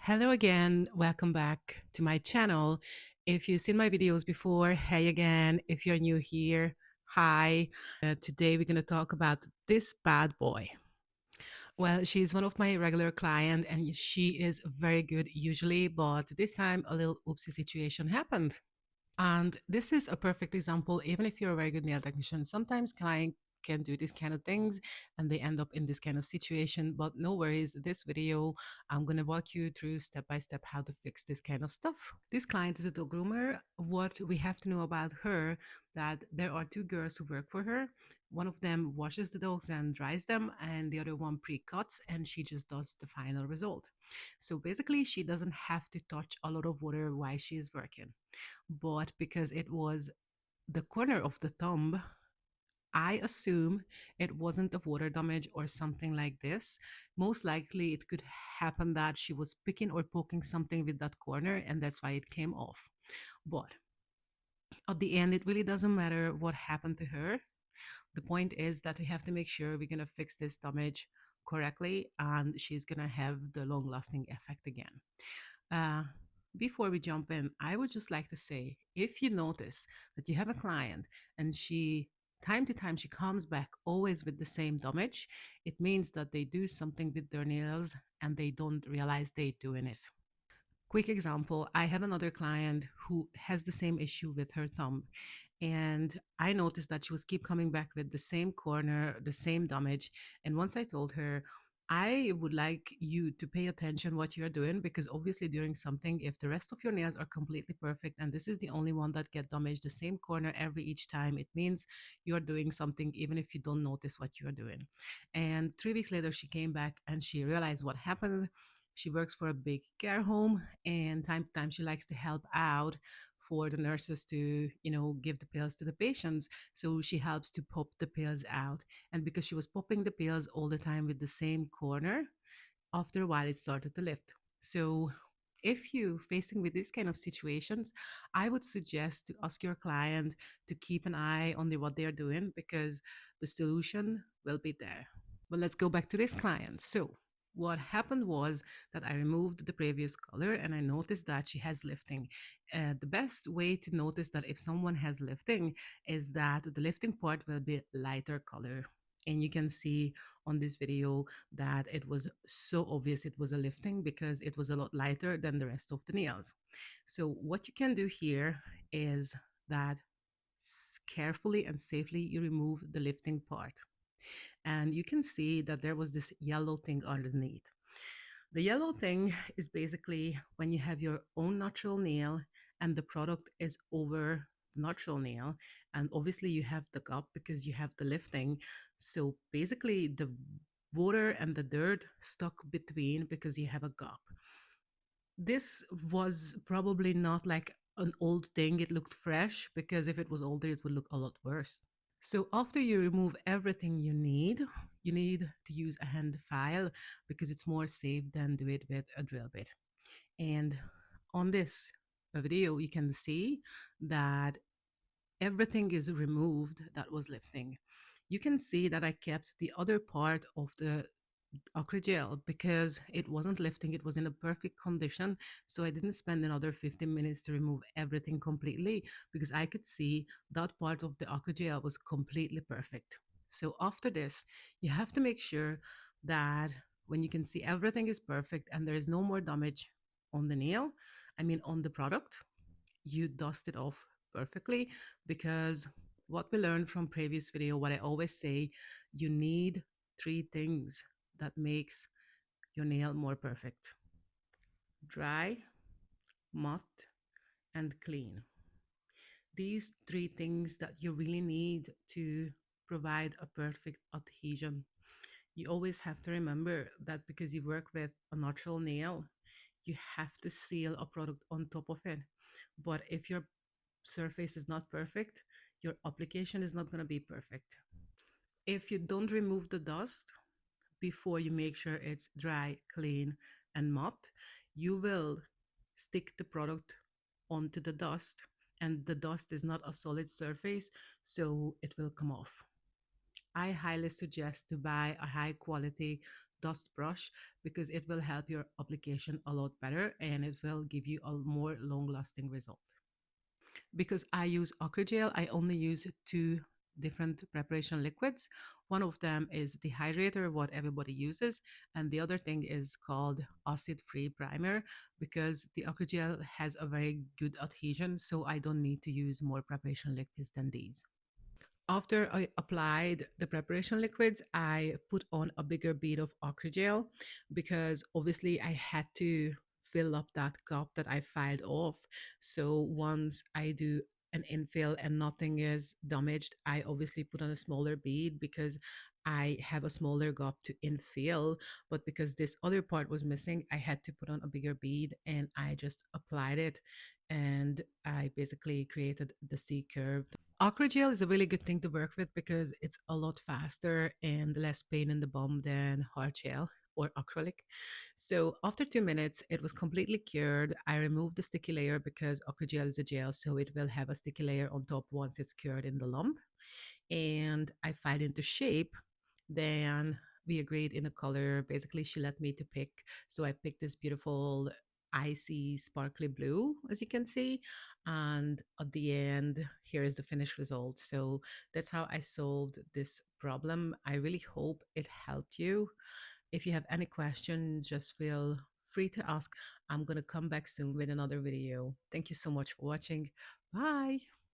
Hello again. Welcome back to my channel. If you've seen my videos before, hey again. If you're new here, hi. Today we're going to talk about this bad boy. Well, she's one of my regular client and she is very good usually, but this time a little oopsie situation happened. And this is a perfect example, even if you're a very good nail technician, sometimes client can do these kind of things and they end up in this kind of situation. But no worries, this video, I'm going to walk you through step by step how to fix this kind of stuff. This client is a dog groomer. What we have to know about her, that there are two girls who work for her. One of them washes the dogs and dries them, and the other one pre-cuts, and she just does the final result. So basically, she doesn't have to touch a lot of water while she is working. But because it was the corner of the thumb, I assume it wasn't a water damage or something like this. Most likely, it could happen that she was picking or poking something with that corner, and that's why it came off. But at the end, it really doesn't matter what happened to her. The point is that we have to make sure we're going to fix this damage correctly, and she's going to have the long lasting effect again. Uh, Before we jump in, I would just like to say, if you notice that you have a client and she, time to time, she comes back always with the same damage, it means that they do something with their nails and they don't realize they're doing it. Quick example, I have another client who has the same issue with her thumb. And I noticed that she was keep coming back with the same corner, the same damage. And once I told her, I would like you to pay attention what you're doing, because obviously doing something, if the rest of your nails are completely perfect and this is the only one that get damaged the same corner every each time, it means you're doing something even if you don't notice what you're doing. And 3 weeks later, she came back and she realized what happened. She works for a big care home, and time to time she likes to help out for the nurses to, give the pills to the patients. So she helps to pop the pills out. And because she was popping the pills all the time with the same corner, after a while it started to lift. So if you facing with these kind of situations, I would suggest to ask your client to keep an eye on what they're doing, because the solution will be there. But let's go back to this client. So what happened was that I removed the previous color and I noticed that she has lifting. The best way to notice that if someone has lifting is that the lifting part will be lighter color. And you can see on this video that it was so obvious it was a lifting because it was a lot lighter than the rest of the nails. So what you can do here is that carefully and safely you remove the lifting part, and you can see that there was this yellow thing underneath. The yellow thing is basically when you have your own natural nail and the product is over the natural nail, and obviously you have the gap because you have the lifting. So basically the water and the dirt stuck between because you have a gap. This was probably not like an old thing, it looked fresh, because if it was older it would look a lot worse. So after you remove everything you need to use a hand file because it's more safe than do it with a drill bit. And on this video, you can see that everything is removed that was lifting. You can see that I kept the other part of the Acrygel because it wasn't lifting, it was in a perfect condition. So I didn't spend another 15 minutes to remove everything completely because I could see that part of the Acrygel was completely perfect. So after this, you have to make sure that when you can see everything is perfect and there is no more damage on the nail, I mean on the product, you dust it off perfectly, because what we learned from previous video, what I always say, you need three things that makes your nail more perfect: dry, matte, and clean. These three things that you really need to provide a perfect adhesion. You always have to remember that because you work with a natural nail, you have to seal a product on top of it. But if your surface is not perfect, your application is not going to be perfect. If you don't remove the dust before you make sure it's dry, clean, and matte, you will stick the product onto the dust, and the dust is not a solid surface, so it will come off. I highly suggest to buy a high quality dust brush because it will help your application a lot better and it will give you a more long lasting result. Because I use Acrygel, I only use two different preparation liquids. One of them is the hydrator, what everybody uses, and the other thing is called acid-free primer because the Acrygel has a very good adhesion, so I don't need to use more preparation liquids than these. After I applied the preparation liquids, I put on a bigger bead of Acrygel because obviously I had to fill up that cup that I filed off. So once I do an infill and nothing is damaged, I obviously put on a smaller bead because I have a smaller cup to infill. But because this other part was missing, I had to put on a bigger bead and I just applied it and I basically created the C curve. Acrygel is a really good thing to work with because it's a lot faster and less pain in the bum than hard gel or acrylic. So after 2 minutes, it was completely cured. I removed the sticky layer because Acrygel is a gel, so it will have a sticky layer on top once it's cured in the lump. And I filed into shape. Then we agreed in a color. Basically, she let me to pick. So I picked this beautiful icy sparkly blue, as you can see. And at the end, here is the finished result. So that's how I solved this problem. I really hope it helped you. If you have any question, just feel free to ask. I'm going to come back soon with another video. Thank you so much for watching. Bye.